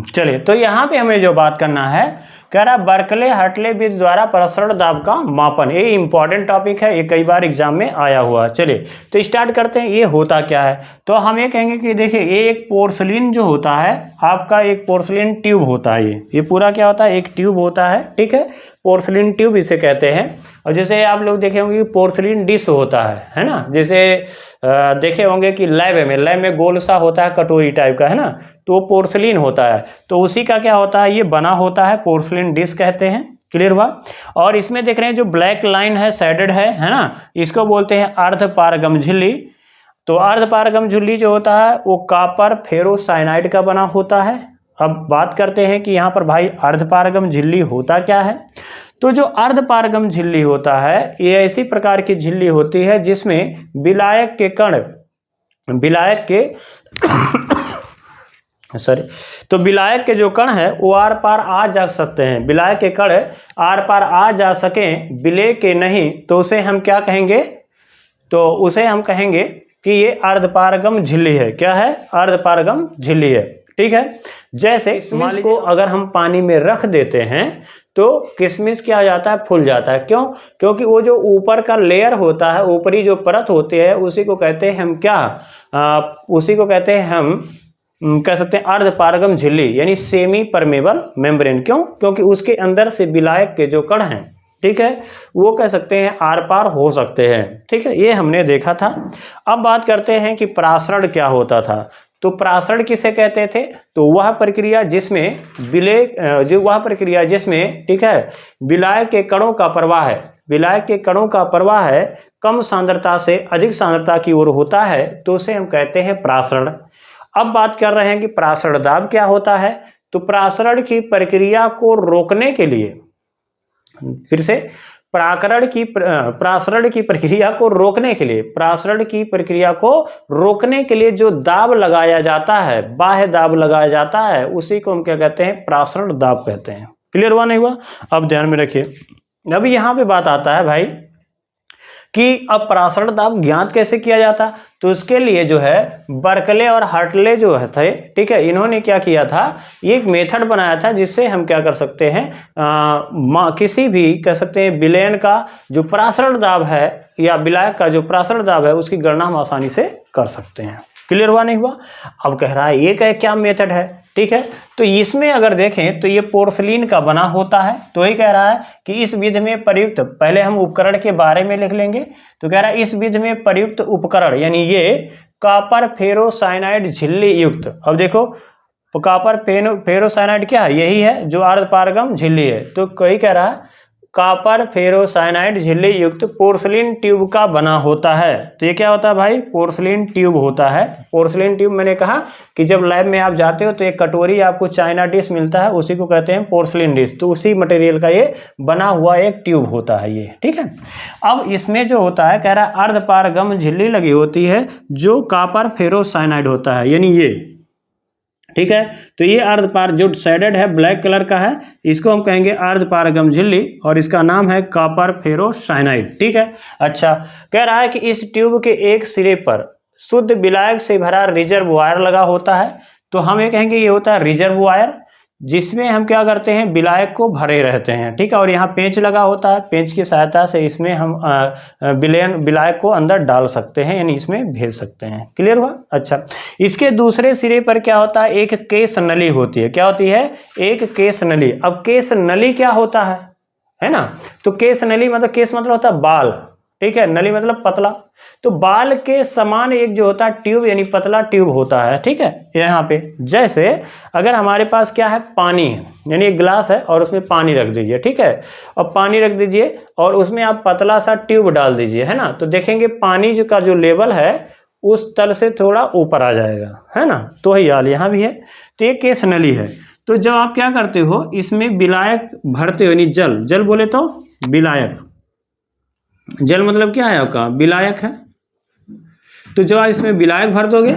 चलिए, तो यहाँ पे हमें जो बात करना है, कह रहा बर्कले हर्टले विधि द्वारा प्रसरण दाब का मापन। ये इंपॉर्टेंट टॉपिक है, ये कई बार एग्जाम में आया हुआ। चलिए तो स्टार्ट करते हैं। ये होता क्या है, तो हम ये कहेंगे कि देखिए ये एक पोर्सलिन जो होता है आपका, एक पोर्सलिन ट्यूब होता है। ये पूरा क्या होता है, एक ट्यूब होता है, ठीक है, पोर्सलिन ट्यूब इसे कहते हैं। और जैसे आप लोग देखे होंगे कि पोर्सलिन डिश होता है ना, जैसे देखे होंगे कि लैब में गोल सा होता है, कटोरी टाइप का, है ना, तो वो पोर्सलिन होता है। तो उसी का क्या होता है, ये बना होता है, पोर्सलिन डिश कहते हैं। क्लियर हुआ। और इसमें देख रहे हैं जो ब्लैक लाइन है, शेडेड है ना, इसको बोलते हैं अर्धपारगम झिल्ली। तो अर्धपारगम झिल्ली जो होता है वो कॉपर फेरोसाइनाइड का बना होता है। अब बात करते हैं कि यहाँ पर भाई अर्धपारगम झिल्ली होता क्या है। तो जो अर्धपारगम झिल्ली होता है ये ऐसी प्रकार की झिल्ली होती है जिसमें विलायक के कण, विलायक के तो विलायक के जो कण है वो आर पार आ जा सकते हैं। विलायक के कण आर पार आ जा सकें, विलय के नहीं, तो उसे हम क्या कहेंगे, तो उसे हम कहेंगे कि ये अर्धपारगम झिल्ली है। क्या है, अर्धपारगम झिल्ली है, ठीक है। जैसे किशमिश को अगर हम पानी में रख देते हैं तो किशमिश क्या हो जाता है, फूल जाता है। क्यों, क्योंकि वो जो ऊपर का लेयर होता है, ऊपरी जो परत होती है, उसी को कहते हैं हम क्या, उसी को कहते हैं हम कह सकते हैं अर्धपारगम झिल्ली, यानी सेमी परमेबल मेम्ब्रेन। क्यों, क्योंकि उसके अंदर से विलायक के जो कण हैं, ठीक है, वो कह सकते हैं आर पार हो सकते हैं, ठीक है, ये हमने देखा था। अब बात करते हैं कि प्रासरण क्या होता था। तो प्रासरण किसे कहते थे, तो वह प्रक्रिया जिसमें ठीक है, विलायक के कणों का प्रवाह है, विलायक के कणों का प्रवाह है कम सांद्रता से अधिक सांद्रता की ओर होता है, तो उसे हम कहते हैं प्रासरण। अब बात कर रहे हैं कि प्रासरण दाब क्या होता है। तो प्रासरण की प्रक्रिया को रोकने के लिए, फिर से प्रासरण की प्रक्रिया को रोकने के लिए, प्रासरण की प्रक्रिया को रोकने के लिए जो दाब लगाया जाता है, बाह्य दाब लगाया जाता है, उसी को हम क्या कहते हैं, प्रासरण दाब कहते हैं। क्लियर हुआ नहीं हुआ, अब ध्यान में रखिए। अभी यहाँ पे बात आता है भाई कि अब प्रासरण दाब ज्ञात कैसे किया जाता। तो उसके लिए जो है बर्कले और हर्टले जो है थे, ठीक है, इन्होंने क्या किया था, एक मेथड बनाया था जिससे हम क्या कर सकते हैं, किसी भी कह सकते हैं विलयन का जो प्रासरण दाब है या विलायक का जो प्रासरण दाब है उसकी गणना हम आसानी से कर सकते हैं। क्लियर हुआ नहीं हुआ। अब कह रहा है ये क्या मेथड है, ठीक है। तो इसमें अगर देखें तो ये पोर्सलिन का बना होता है। तो ये कह रहा है कि इस विधि में प्रयुक्त, पहले हम उपकरण के बारे में लिख लेंगे। तो कह रहा है इस विधि में प्रयुक्त उपकरण, यानी ये कॉपर फेरोसाइनाइड झिल्ली युक्त। अब देखो कॉपर फेरोसाइनाइड क्या है, यही है जो अर्धपारगम झिल्ली है। तो कोई कह रहा है कॉपर फेरोसाइनाइड झिल्ली युक्त पोर्सलिन ट्यूब का बना होता है। तो ये क्या होता है भाई, पोर्सलिन ट्यूब होता है। पोर्सलिन ट्यूब मैंने कहा कि जब लैब में आप जाते हो तो एक कटोरी आपको चाइना डिश मिलता है, उसी को कहते हैं पोर्सलिन डिश। तो उसी मटेरियल का ये बना हुआ एक ट्यूब होता है ये, ठीक है। अब इसमें जो होता है, कह रहा है अर्धपारगम झिल्ली लगी होती है जो कॉपर फेरोसाइनाइड होता है, यानी ये, ठीक है। तो ये अर्धपार जो शेडेड है, ब्लैक कलर का है, इसको हम कहेंगे अर्धपारगम झिल्ली और इसका नाम है कॉपर फेरोसाइनाइड, ठीक है। अच्छा, कह रहा है कि इस ट्यूब के एक सिरे पर शुद्ध विलायक से भरा रिजर्वोयर लगा होता है। तो हम ये कहेंगे ये होता है रिजर्वोयर, जिसमें हम क्या करते हैं, विलायक को भरे रहते हैं, ठीक है। और यहाँ पेंच लगा होता है, पेंच की सहायता से इसमें हम विलायक को अंदर डाल सकते हैं, यानी इसमें भेज सकते हैं। क्लियर हुआ। अच्छा, इसके दूसरे सिरे पर क्या होता है, एक केस नली होती है। क्या होती है, एक केस नली। अब केस नली क्या होता है ना। तो केस नली मतलब, केस मतलब होता है बाल, ठीक है, नली मतलब पतला। तो बाल के समान एक जो होता है ट्यूब, यानी पतला ट्यूब होता है, ठीक है। यहाँ पे जैसे अगर हमारे पास क्या है, पानी है, यानी एक गिलास है और उसमें पानी रख दीजिए, ठीक है। और पानी रख दीजिए और उसमें आप पतला सा ट्यूब डाल दीजिए, है ना। तो देखेंगे पानी का जो लेवल है उस तल से थोड़ा ऊपर आ जाएगा, है ना। तो ही हाल यहाँ भी है। तो ये केस नली है। तो जब आप क्या करते हो, इसमें विलायक भरते हो, यानी जल बोले तो विलायक, जल मतलब क्या है आपका, विलायक है। तो जब आप इसमें विलायक भर दोगे,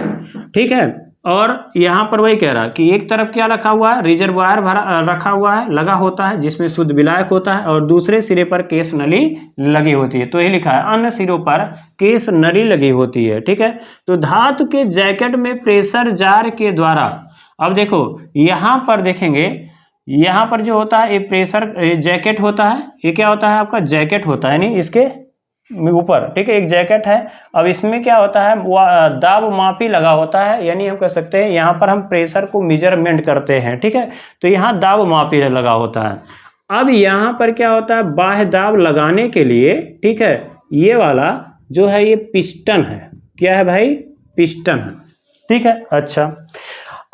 ठीक है, और यहाँ पर वही कह रहा है कि एक तरफ क्या रखा हुआ है, रिजर्वायर भरा रखा हुआ है, लगा होता है, जिसमें शुद्ध विलायक होता है, और दूसरे सिरे पर केस नली लगी होती है। तो ये लिखा है अन्य सिरों पर केस नली लगी होती है, ठीक है। तो धातु के जैकेट में प्रेशर जार के द्वारा अब देखो यहाँ पर देखेंगे, यहाँ पर जो होता है ये प्रेशर जैकेट होता है, ये क्या होता है आपका जैकेट होता है, नहीं इसके ऊपर, ठीक है, एक जैकेट है। अब इसमें क्या होता है, दाब मापी लगा होता है, यानी हम कह सकते हैं यहाँ पर हम प्रेशर को मेजरमेंट करते हैं, ठीक है, तो यहाँ दाब मापी लगा होता है। अब यहाँ पर क्या होता है, बाह्य दाब लगाने के लिए, ठीक है, ये वाला जो है ये पिस्टन है, क्या है भाई, पिस्टन है, ठीक है। अच्छा,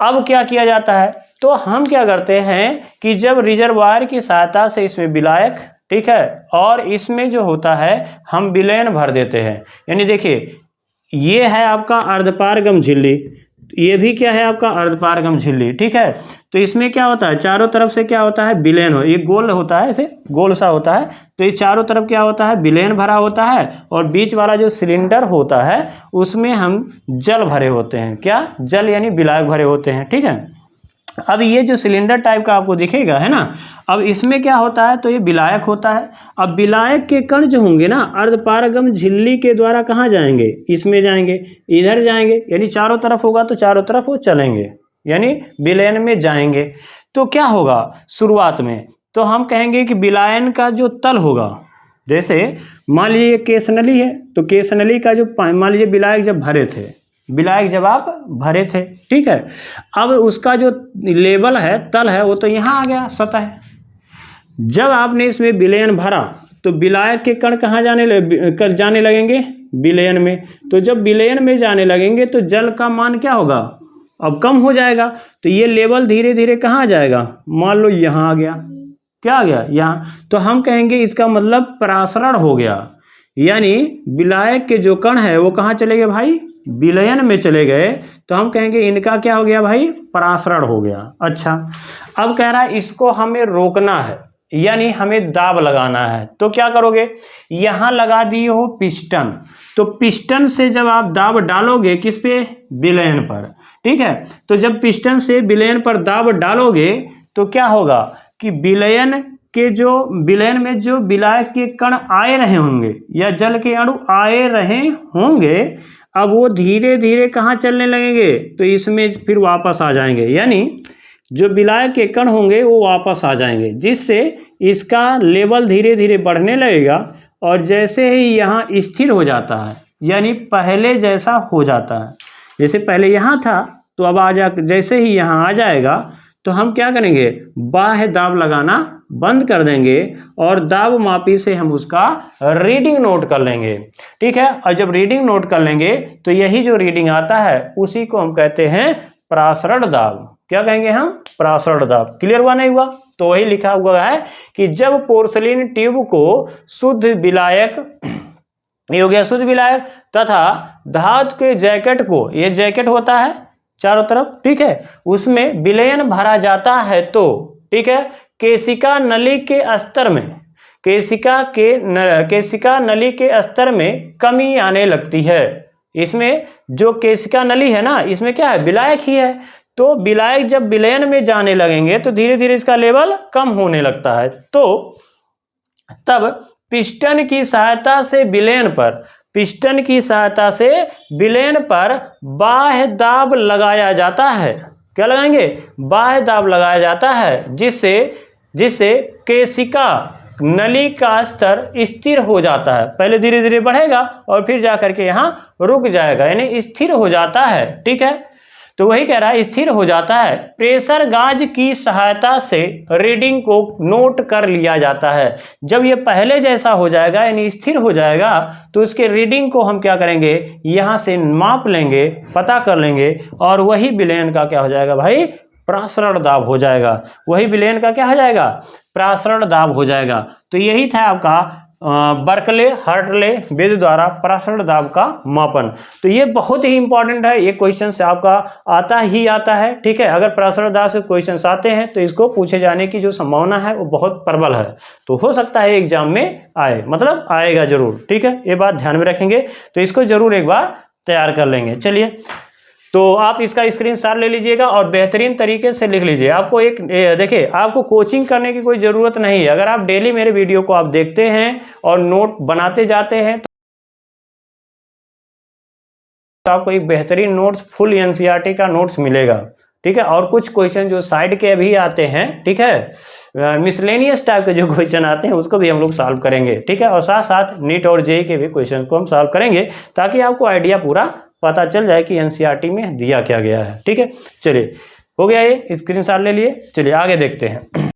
अब क्या किया जाता है, तो हम क्या करते हैं कि जब रिजर्वायर की सहायता से इसमें विलायक, ठीक है, और इसमें जो होता है हम विलयन भर देते हैं, यानी देखिए ये है आपका अर्धपारगम झिल्ली, ये भी क्या है आपका अर्धपारगम झिल्ली, ठीक है। तो इसमें क्या होता है, चारों तरफ से क्या होता है, विलयन हो, ये गोल होता है, ऐसे गोल सा होता है, तो ये चारों तरफ क्या होता है, विलयन भरा होता है, और बीच वाला जो सिलेंडर होता है उसमें हम जल भरे होते हैं, क्या, जल यानी विलायक भरे होते हैं, ठीक है। अब ये जो सिलेंडर टाइप का आपको दिखेगा है ना, अब इसमें क्या होता है, तो ये विलायक होता है। अब विलायक के कण जो होंगे ना, अर्धपारगम झिल्ली के द्वारा कहाँ जाएंगे, इसमें जाएंगे, इधर जाएंगे, यानी चारों तरफ होगा तो चारों तरफ वो चलेंगे, यानी विलयन में जाएंगे। तो क्या होगा शुरुआत में, तो हम कहेंगे कि विलयन का जो तल होगा, जैसे मान लीजिए केसनली है, तो केसनली का जो मान लीजिए विलायक जब भरे थे, विलायक जब आप भरे थे, ठीक है, अब उसका जो लेवल है, तल है, वो तो यहाँ आ गया सतह। जब आपने इसमें विलयन भरा तो विलायक के कण कहाँ जाने लगेंगे, विलयन में। तो जब विलयन में जाने लगेंगे तो जल का मान क्या होगा, अब कम हो जाएगा, तो ये लेवल धीरे धीरे कहाँ आ जाएगा, मान लो यहाँ आ गया, क्या आ गया, यहाँ। तो हम कहेंगे इसका मतलब परासरण हो गया, यानी विलायक के जो कण है वो कहाँ चले गए भाई, विलयन में चले गए, तो हम कहेंगे इनका क्या हो गया भाई, परासरण हो गया। अच्छा, अब कह रहा है इसको हमें रोकना है, यानी हमें दाब लगाना है, तो क्या करोगे, यहां लगा दिए हो पिस्टन, तो पिस्टन से जब आप दाब डालोगे किस पे, विलयन पर, ठीक है। तो जब पिस्टन से विलयन पर दाब डालोगे तो क्या होगा कि विलयन में जो विलायक के कण आए रहे होंगे या जल के अणु आए रहे होंगे, अब वो धीरे धीरे कहाँ चलने लगेंगे, तो इसमें फिर वापस आ जाएंगे, यानी जो विलायक के कण होंगे वो वापस आ जाएंगे, जिससे इसका लेवल धीरे धीरे बढ़ने लगेगा, और जैसे ही यहाँ स्थिर हो जाता है, यानी पहले जैसा हो जाता है, जैसे पहले यहाँ था तो अब जैसे ही यहाँ आ जाएगा, तो हम क्या करेंगे, बाह्य दाब लगाना बंद कर देंगे और दाब मापी से हम उसका रीडिंग नोट कर लेंगे, ठीक है। और जब रीडिंग नोट कर लेंगे तो यही जो रीडिंग आता है उसी को हम कहते हैं प्रासरण दाब, क्या कहेंगे हम, प्रासरण दाब। क्लियर हुआ नहीं हुआ, तो वही लिखा हुआ है कि जब पोर्सलिन ट्यूब को शुद्ध विलायक, ये हो गया शुद्ध विलायक, तथा धातु के जैकेट को, ये जैकेट होता है चारों तरफ, ठीक है, उसमें विलयन भरा जाता है, तो ठीक है, केशिका नली के स्तर में, केशिका नली के स्तर में कमी आने लगती है। इसमें जो केशिका नली है ना, इसमें क्या है, विलायक ही है, तो विलायक जब विलयन में जाने लगेंगे तो धीरे धीरे इसका लेवल कम होने लगता है, तो तब पिस्टन की सहायता से विलयन पर बाह्य दाब लगाया जाता है, क्या लगाएंगे, बाह्य दाब लगाया जाता है, जिससे केशिका नली का स्तर स्थिर हो जाता है, पहले धीरे धीरे बढ़ेगा और फिर जाकर के यहाँ रुक जाएगा, यानी स्थिर हो जाता है, ठीक है। तो वही कह रहा है स्थिर हो जाता है, प्रेशर गाज की सहायता से रीडिंग को नोट कर लिया जाता है। जब ये पहले जैसा हो जाएगा यानी स्थिर हो जाएगा तो उसके रीडिंग को हम क्या करेंगे, यहाँ से माप लेंगे, पता कर लेंगे, और वही विलयन का क्या हो जाएगा भाई, प्रासरण दाब हो जाएगा, वही विलयन का क्या हो जाएगा, प्रासरण दाब हो जाएगा। तो यही था आपका बर्कले हर्टले विधि द्वारा प्रासरण दाब का मापन। तो ये बहुत ही इंपॉर्टेंट है, ये क्वेश्चन से आपका आता ही आता है, ठीक है। अगर प्रासरण दाब से क्वेश्चन आते हैं तो इसको पूछे जाने की जो संभावना है वो बहुत प्रबल है, तो हो सकता है एग्जाम में आए, मतलब आएगा जरूर, ठीक है, ये बात ध्यान में रखेंगे, तो इसको जरूर एक बार तैयार कर लेंगे। चलिए, तो आप इसका स्क्रीनशॉट ले लीजिएगा और बेहतरीन तरीके से लिख लीजिए। आपको देखिए, आपको कोचिंग करने की कोई ज़रूरत नहीं है, अगर आप डेली मेरे वीडियो को आप देखते हैं और नोट बनाते जाते हैं तो आपको एक बेहतरीन नोट्स, फुल एनसीईआरटी का नोट्स मिलेगा, ठीक है। और कुछ क्वेश्चन जो साइड के भी आते हैं, ठीक है, मिसलेनियस टाइप के जो क्वेश्चन आते हैं उसको भी हम लोग सॉल्व करेंगे, ठीक है। और साथ साथ नीट और जेईई के भी क्वेश्चन को हम सॉल्व करेंगे ताकि आपको आइडिया पूरा पता चल जाए कि एनसीईआरटी में दिया क्या गया है, ठीक है। चलिए, हो गया ये, स्क्रीनशॉट ले लिए। चलिए आगे देखते हैं।